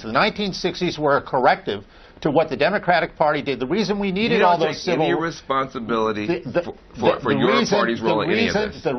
The 1960s were a corrective to what the Democratic Party did. The reason we needed all those civil... You don't take any responsibility for your party's role in any of this. The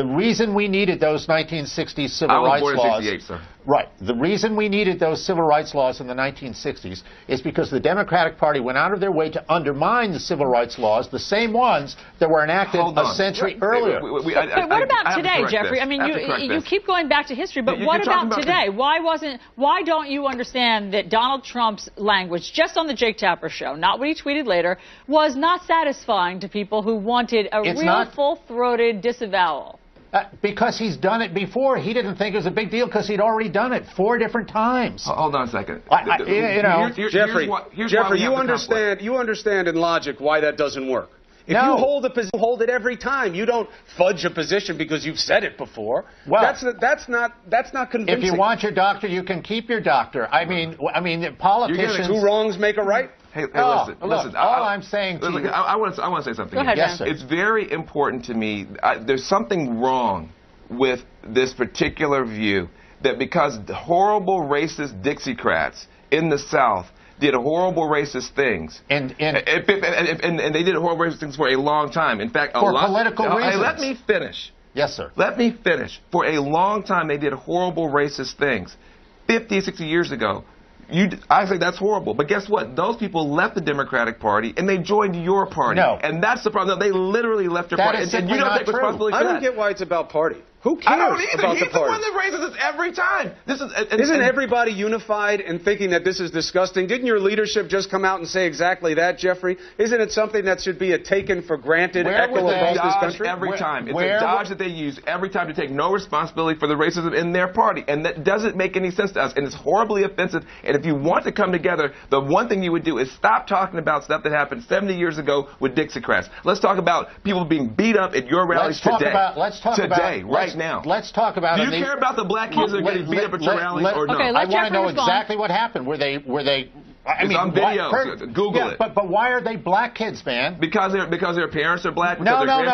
reason we needed those 1960s civil rights laws... I was born in 68, sir. Right. The reason we needed those civil rights laws in the 1960s is because the Democratic Party went out of their way to undermine the civil rights laws, the same ones that were enacted a century earlier. But what about today, Jeffrey? I mean, you keep going back to history, but what about today? Why don't you understand that Donald Trump's language, just on the Jake Tapper show, not what he tweeted later, was not satisfying to people who wanted a real full-throated disavowal? Because he's done it before. He didn't think it was a big deal because he'd already done it 4 different times. Hold on a second. Jeffrey, you understand in logic why that doesn't work. If you hold a position, hold it every time. You don't fudge a position because you've said it before. Well, that's not convincing. If you want your doctor, you can keep your doctor. I mean, politicians. 2 wrongs make a right. Hey, listen. All I'm saying to you. I want to say something. Go ahead, yes, sir. It's very important to me. There's something wrong with this particular view that because the horrible racist Dixiecrats in the South did horrible racist things, and they did horrible racist things for a long time. In fact, for political reasons. Hey, let me finish. Yes, sir. Let me finish. For a long time, they did horrible racist things. 50, 60 years ago. I think that's horrible. But guess what? Those people left the Democratic Party and they joined your party. No. And that's the problem. They literally left your party. And you don't take responsibility for that. I don't get why it's about party. Who cares I don't either. about He's the party? the one that raises us every time. Isn't everybody unified in thinking that this is disgusting? Didn't your leadership just come out and say exactly that, Jeffrey? Isn't it something that should be a taken for granted echo across this country? Every time. It's a dodge that they use every time to take no responsibility for the racism in their party. And that doesn't make any sense to us. And it's horribly offensive. And if you want to come together, the one thing you would do is stop talking about stuff that happened 70 years ago with Dixiecrats. Let's talk about people being beat up at your rallies today. Right now. Let's talk about. Do you care about the black kids that are getting beat up at your rally or no? Okay, I want to know exactly what happened. Were they? I mean, on videos. Google it. But why are they black kids, man? Because their parents are black. No. They're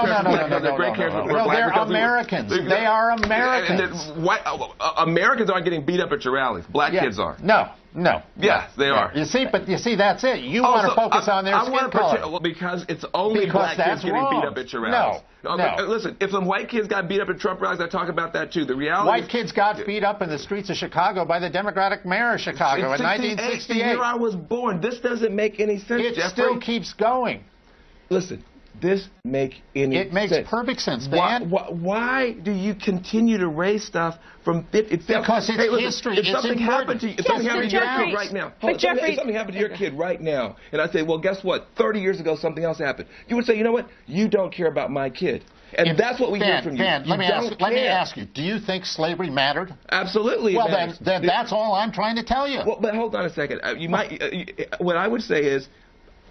Americans. They are Americans. Americans aren't getting beat up at your rallies. Black kids are. No. Yes, they are. You see, that's it. You want to focus on their skin color. Because it's only black kids getting beat up at your rallies. No. Listen, if some white kids got beat up at Trump rallies, I talk about that too. The reality white kids got beat up in the streets of Chicago by the Democratic mayor of Chicago in 1968. The year I was born. This doesn't make any sense, Jeffrey. It still keeps going. Listen. This make any sense? It makes perfect sense, man. Why do you continue to raise stuff from 50? Because it's history. If something happened to you, if something happened to your kid right now, if something happened to your kid right now, and I say, well, guess what? 30 years ago, something else happened. You would say, you know what? You don't care about my kid. And that's what we hear from you. Dan, let me ask you, do you think slavery mattered? Absolutely. Well, then that's all I'm trying to tell you. Well, but hold on a second. What I would say is,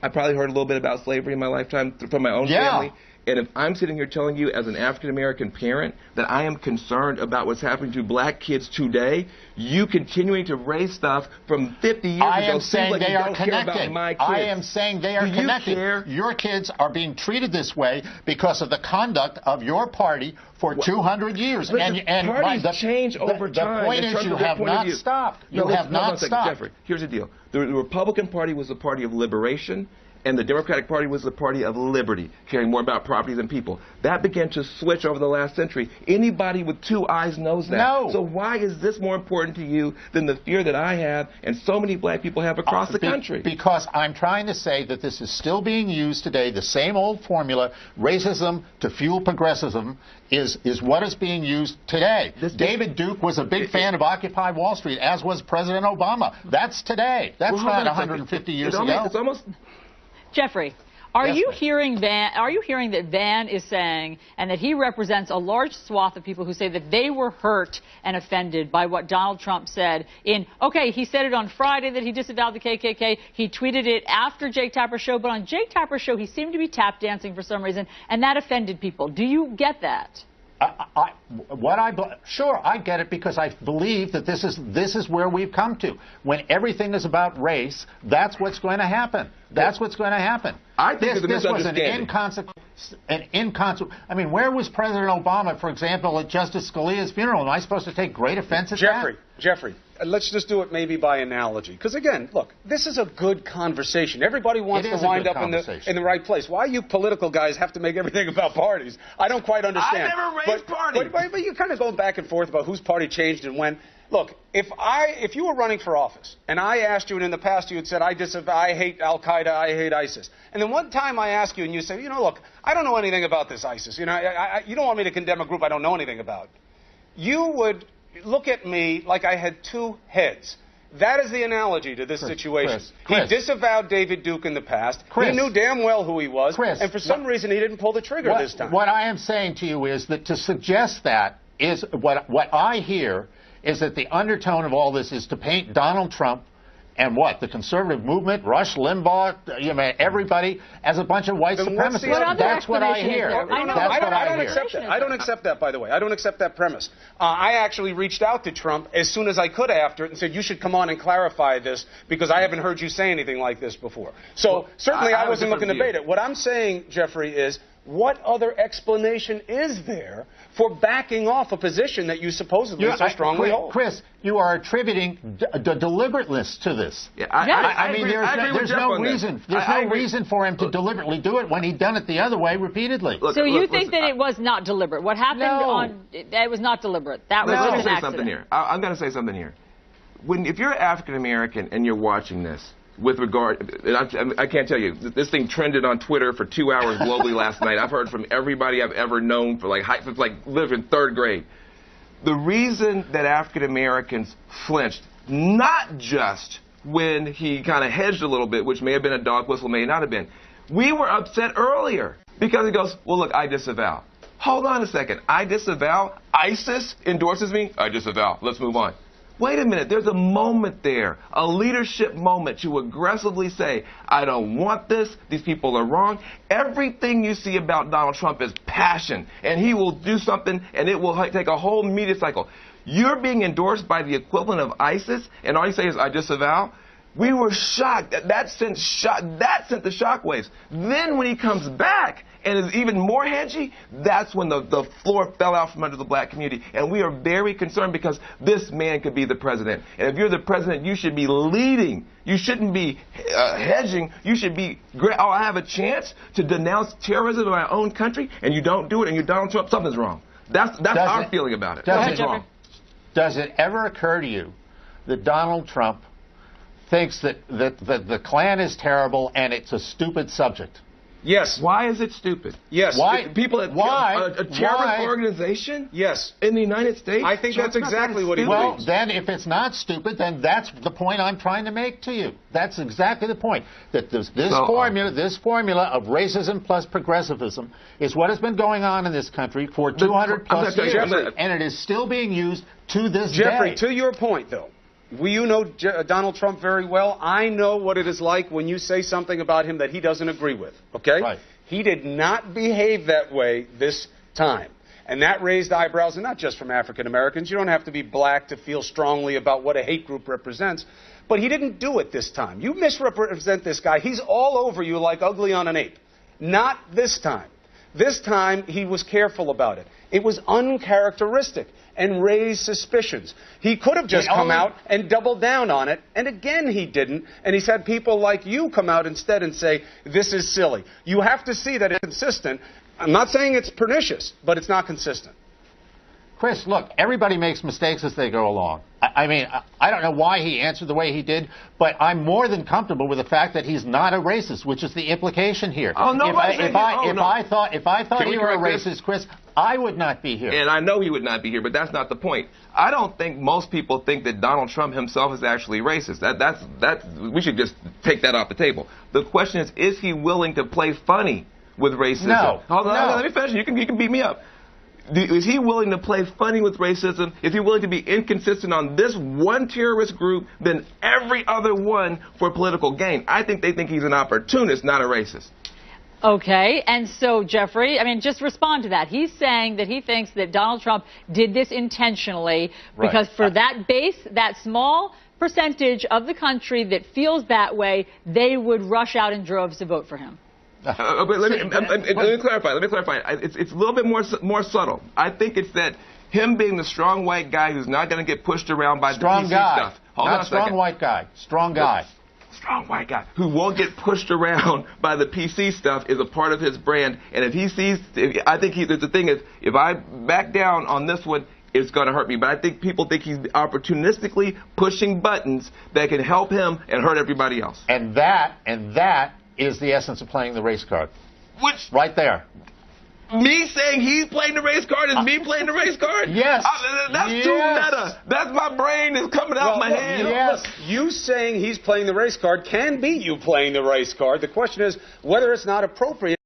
I probably heard a little bit about slavery in my lifetime from my own family. And if I'm sitting here telling you as an African-American parent that I am concerned about what's happening to black kids today, you continuing to raise stuff from 50 years ago. I am saying like they are connected. I am saying they are connected. Your kids are being treated this way because of the conduct of your party for 200 years. And parties change over time. The point is you have not stopped. You have not stopped. Jeffrey, here's the deal. The Republican Party was the party of liberation, and the Democratic Party was the party of liberty, caring more about properties and people. That began to switch over the last century. Anybody with 2 eyes knows that. No. So why is this more important to you than the fear that I have and so many black people have across the country? Because I'm trying to say that this is still being used today. The same old formula, racism to fuel progressivism, is what is being used today. David Duke was a big fan of Occupy Wall Street, as was President Obama. That's today. That's not 150 years ago. It's almost... Jeffrey, are you hearing that Van is saying, and that he represents a large swath of people who say that they were hurt and offended by what Donald Trump said he said it on Friday that he disavowed the KKK. He tweeted it after Jake Tapper's show, but on Jake Tapper's show he seemed to be tap dancing for some reason, and that offended people. Do you get that? Sure, I get it, because I believe that this is where we've come to. When everything is about race, that's what's going to happen. That's what's going to happen. I think this was an inconsequential. I mean, where was President Obama, for example, at Justice Scalia's funeral? Am I supposed to take great offense at that? Jeffrey, let's just do it maybe by analogy. Because, again, look, this is a good conversation. Everybody wants to wind up in the right place. Why you political guys have to make everything about parties? I don't quite understand. I never raised parties. But you're kind of going back and forth about whose party changed and when. Look, if you were running for office and I asked you, and in the past you had said, I hate Al-Qaeda, I hate ISIS. And then one time I ask you and you say, look, I don't know anything about this ISIS. You don't want me to condemn a group I don't know anything about. You would look at me like I had two heads. That is the analogy to this situation. Chris. He disavowed David Duke in the past. He knew damn well who he was. And for some reason he didn't pull the trigger this time. What I am saying to you is that to suggest that is what I hear is that the undertone of all this is to paint Donald Trump and the conservative movement, Rush Limbaugh, everybody, as a bunch of white supremacists. That's what I hear. I don't accept that, by the way. I don't accept that premise. I actually reached out to Trump as soon as I could after it and said, you should come on and clarify this because I haven't heard you say anything like this before. So certainly I wasn't looking to debate it. What I'm saying, Jeffrey, is what other explanation is there for backing off a position that you supposedly so strongly hold? Chris, you are attributing deliberateness to this. Yeah, I mean, there's no reason for him to deliberately do it when he'd done it the other way repeatedly. So you think that it was not deliberate? What happened it was not deliberate. That was an accident. I'm going to say something here. If you're African American and you're watching this, with regard, I can't tell you, this thing trended on Twitter for 2 hours globally last night. I've heard from everybody I've ever known for lived in third grade. The reason that African Americans flinched, not just when he kind of hedged a little bit, which may have been a dog whistle, may not have been. We were upset earlier because he goes, well, look, I disavow. Hold on a second. I disavow? ISIS endorses me? I disavow. Let's move on. Wait a minute, there's a moment there, a leadership moment to aggressively say, I don't want this, these people are wrong. Everything you see about Donald Trump is passion, and he will do something, and it will take a whole media cycle. You're being endorsed by the equivalent of ISIS, and all you say is, I disavow. We were shocked. That sent the shockwaves. Then when he comes back and is even more hedgy, that's when the floor fell out from under the black community. And we are very concerned because this man could be the president. And if you're the president, you should be leading. You shouldn't be hedging. You should be, I have a chance to denounce terrorism in my own country, and you don't do it, and you're Donald Trump, something's wrong. That's our feeling about it. Something's wrong. Does it ever occur to you that Donald Trump thinks that the Klan is terrible and it's a stupid subject? Yes. Why is it stupid? Yes. Why? A terrorist organization? Yes. In the United States? I think that's exactly what he believes. Well, then if it's not stupid, then that's the point I'm trying to make to you. That's exactly the point. That this formula of racism plus progressivism is what has been going on in this country for 200 plus years, and it is still being used to this day. Jeffrey, to your point, though, you know Donald Trump very well. I know what it is like when you say something about him that he doesn't agree with, okay? Right. He did not behave that way this time. And that raised eyebrows, and not just from African Americans. You don't have to be black to feel strongly about what a hate group represents. But he didn't do it this time. You misrepresent this guy. He's all over you like ugly on an ape. Not this time. This time, he was careful about it. It was uncharacteristic and raised suspicions. He could have just come out and doubled down on it, and again he didn't, and he's had people like you come out instead and say, this is silly. You have to see that it's consistent. I'm not saying it's pernicious, but it's not consistent. Chris, look, everybody makes mistakes as they go along. I mean, I don't know why he answered the way he did, but I'm more than comfortable with the fact that he's not a racist, which is the implication here. Oh, no, if I thought he were a racist, Chris, I would not be here. And I know he would not be here, but that's not the point. I don't think most people think that Donald Trump himself is actually racist. We should just take that off the table. The question is he willing to play funny with racism? No. Hold on, let me finish. You can beat me up. Is he willing to play funny with racism? Is he willing to be inconsistent on this one terrorist group than every other one for political gain? I think they think he's an opportunist, not a racist. Okay, and so, Jeffrey, just respond to that. He's saying that he thinks that Donald Trump did this intentionally because for that base, that small percentage of the country that feels that way, they would rush out in droves to vote for him. But let me clarify. It's a little bit more subtle. I think it's that him being the strong white guy who's not going to get pushed around by the PC stuff. Hold on a second. Strong white guy. Strong guy. Strong white guy who won't get pushed around by the PC stuff is a part of his brand. And if he sees, I think the thing is, if I back down on this one, it's going to hurt me. But I think people think he's opportunistically pushing buttons that can help him and hurt everybody else. And that is the essence of playing the race card. Which right there. Me saying he's playing the race card is me playing the race card? Yes. That's too meta. That's my brain is coming out my head. Yes. You saying he's playing the race card can be you playing the race card. The question is whether it's not appropriate.